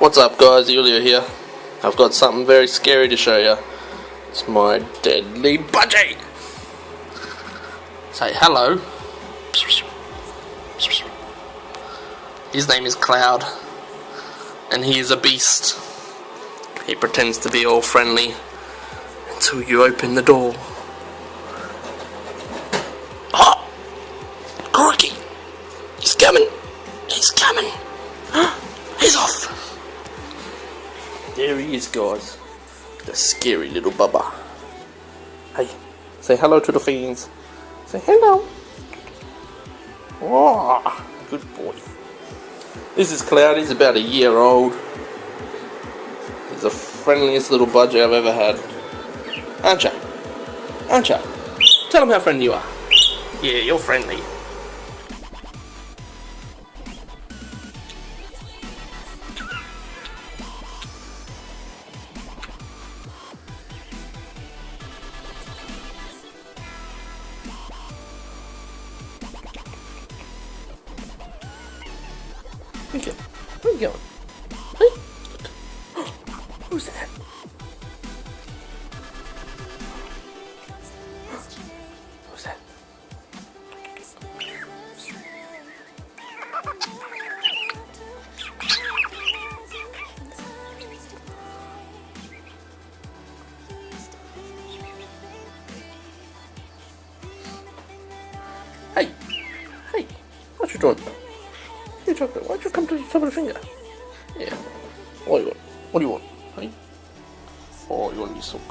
What's up guys, Yulio here. I've got something very scary to show you. It's my deadly Budgie. Say hello. His name is Cloud, and he is a beast. He pretends to be all friendly until you open the door. Oh! Crikey! He's coming! He's coming! He's off! There he is, guys. The scary little bubba. Hey, say hello to the fiends. Say hello. Oh, good boy. This is Cloud. He's about a year old. He's the friendliest little budgie I've ever had. Aren't ya? Aren't ya? Tell him how friendly you are. Yeah, you're friendly. Where you going? Where you going? Hey? Who's that? Who's that? Hey! Hey! What you doing? Hey, chocolate, why'd you come to the top of the finger? Yeah. What do you want? What do you want? Hey? Oh, you want to be sook?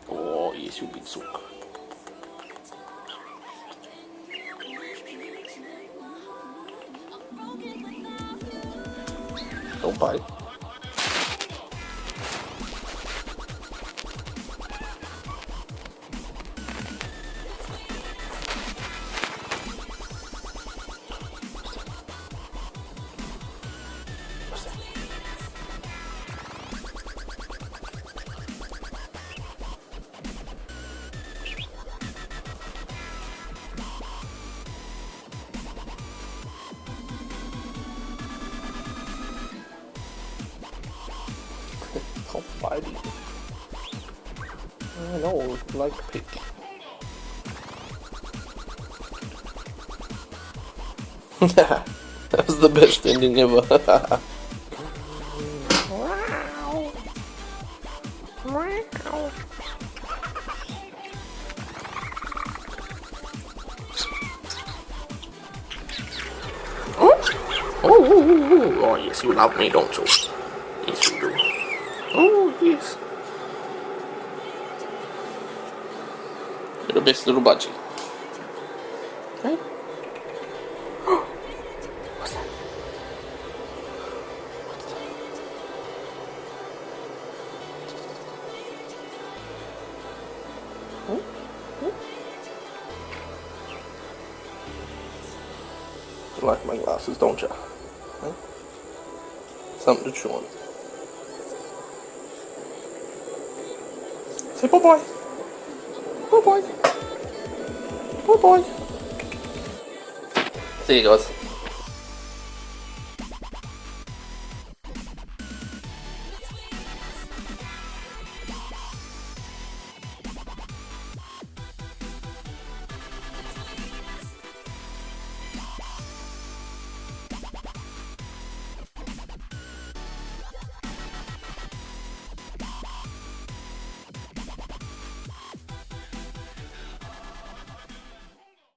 Oh, yes, you big sook. Don't bite. Oh, bitey. I know, like pig. That was the best ending ever. Wow. Wow. Oh, yes, you love me, don't you? Yes, you do. Oh, yes. You're the best little budgie. Okay? What's that? What's that? Hmm? Hmm? You like my glasses, don't you? Huh? Something to chew on. Say bye-bye. Bye-bye. Bye-bye. See you guys.